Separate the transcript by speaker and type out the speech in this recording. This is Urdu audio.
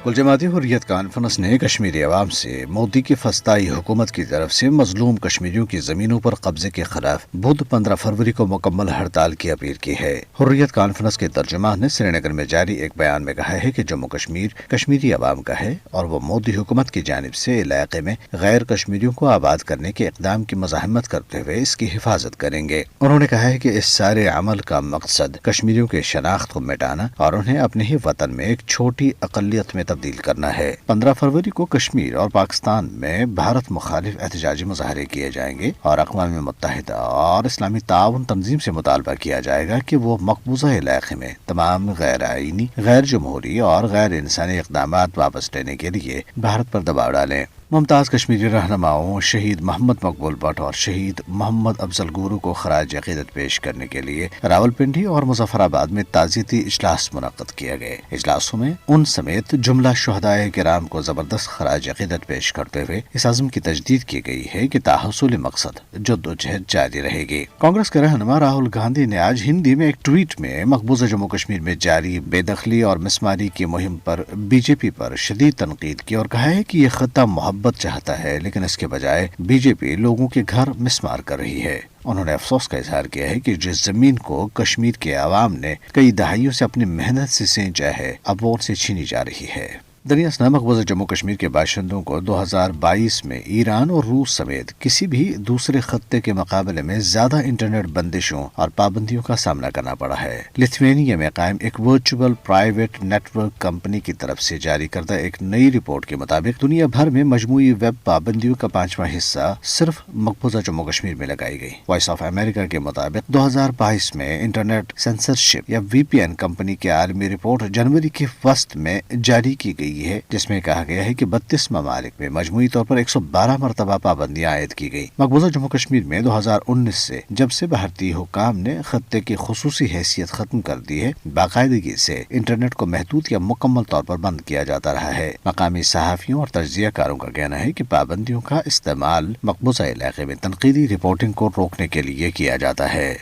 Speaker 1: کل جماعتی حریت کانفرنس نے کشمیری عوام سے مودی کی فسطائی حکومت کی طرف سے مظلوم کشمیریوں کی زمینوں پر قبضے کے خلاف بدھ 15 فروری کو مکمل ہڑتال کی اپیل کی ہے۔ حریت کانفرنس کے ترجمان نے سری نگر میں جاری ایک بیان میں کہا ہے کہ جموں کشمیر کشمیری عوام کا ہے اور وہ مودی حکومت کی جانب سے علاقے میں غیر کشمیریوں کو آباد کرنے کے اقدام کی مزاحمت کرتے ہوئے اس کی حفاظت کریں گے۔ انہوں نے کہا ہے کہ اس سارے عمل کا مقصد کشمیریوں کے شناخت کو مٹانا اور انہیں اپنے ہی وطن میں ایک چھوٹی اقلیت میں تبدیل کرنا ہے۔ 15 فروری کو کشمیر اور پاکستان میں بھارت مخالف احتجاجی مظاہرے کیے جائیں گے اور اقوام متحدہ اور اسلامی تعاون تنظیم سے مطالبہ کیا جائے گا کہ وہ مقبوضہ علاقے میں تمام غیر آئینی، غیر جمہوری اور غیر انسانی اقدامات واپس لینے کے لیے بھارت پر دباؤ ڈالیں۔ ممتاز کشمیری رہنماؤں شہید محمد مقبول بٹ اور شہید محمد افضل گورو کو خراج عقیدت پیش کرنے کے لیے راولپنڈی اور مظفر آباد میں تعزیتی اجلاس منعقد کیے گئے۔ اجلاسوں میں ان سمیت جملہ شہدائے کرام کو زبردست خراج عقیدت پیش کرتے ہوئے اس عزم کی تجدید کی گئی ہے کہ تحصیل مقصد جدوجہد جاری رہے گی۔ کانگریس کے رہنما راہل گاندھی نے آج ہندی میں ایک ٹویٹ میں مقبوضہ جموں کشمیر میں جاری بے دخلی اور مسماری کی مہم پر بی جے پی پر شدید تنقید کی اور کہا ہے کہ یہ خطہ محبت چاہتا ہے لیکن اس کے بجائے بی جے پی لوگوں کے گھر مسمار کر رہی ہے۔ انہوں نے افسوس کا اظہار کیا ہے کہ جس زمین کو کشمیر کے عوام نے کئی دہائیوں سے اپنی محنت سے سینچا ہے اب وہ ان سے چھینی جا رہی ہے۔ دریاس نے مقبوضہ جموں کشمیر کے باشندوں کو 2022 میں ایران اور روس سمیت کسی بھی دوسرے خطے کے مقابلے میں زیادہ انٹرنیٹ بندشوں اور پابندیوں کا سامنا کرنا پڑا ہے۔ لتھوینیا میں قائم ایک virtual private network company کی طرف سے جاری کردہ ایک نئی رپورٹ کے مطابق دنیا بھر میں مجموعی ویب پابندیوں کا 5واں حصہ صرف مقبوضہ جموں کشمیر میں لگائی گئی۔ وائس آف امریکہ کے مطابق 2022 میں انٹرنیٹ سینسرشپ یا وی پی این کمپنی کی عالمی رپورٹ جنوری کے وسط میں جاری کی گئی ہے، جس میں کہا گیا ہے کہ 32 ممالک میں مجموعی طور پر 112 مرتبہ پابندیاں عائد کی گئی۔ مقبوضہ جموں کشمیر میں 2019 سے جب سے بھارتی حکام نے خطے کی خصوصی حیثیت ختم کر دی ہے، باقاعدگی سے انٹرنیٹ کو محدود یا مکمل طور پر بند کیا جاتا رہا ہے۔ مقامی صحافیوں اور تجزیہ کاروں کا کہنا ہے کہ پابندیوں کا استعمال مقبوضہ علاقے میں تنقیدی رپورٹنگ کو روکنے کے لیے کیا جاتا ہے۔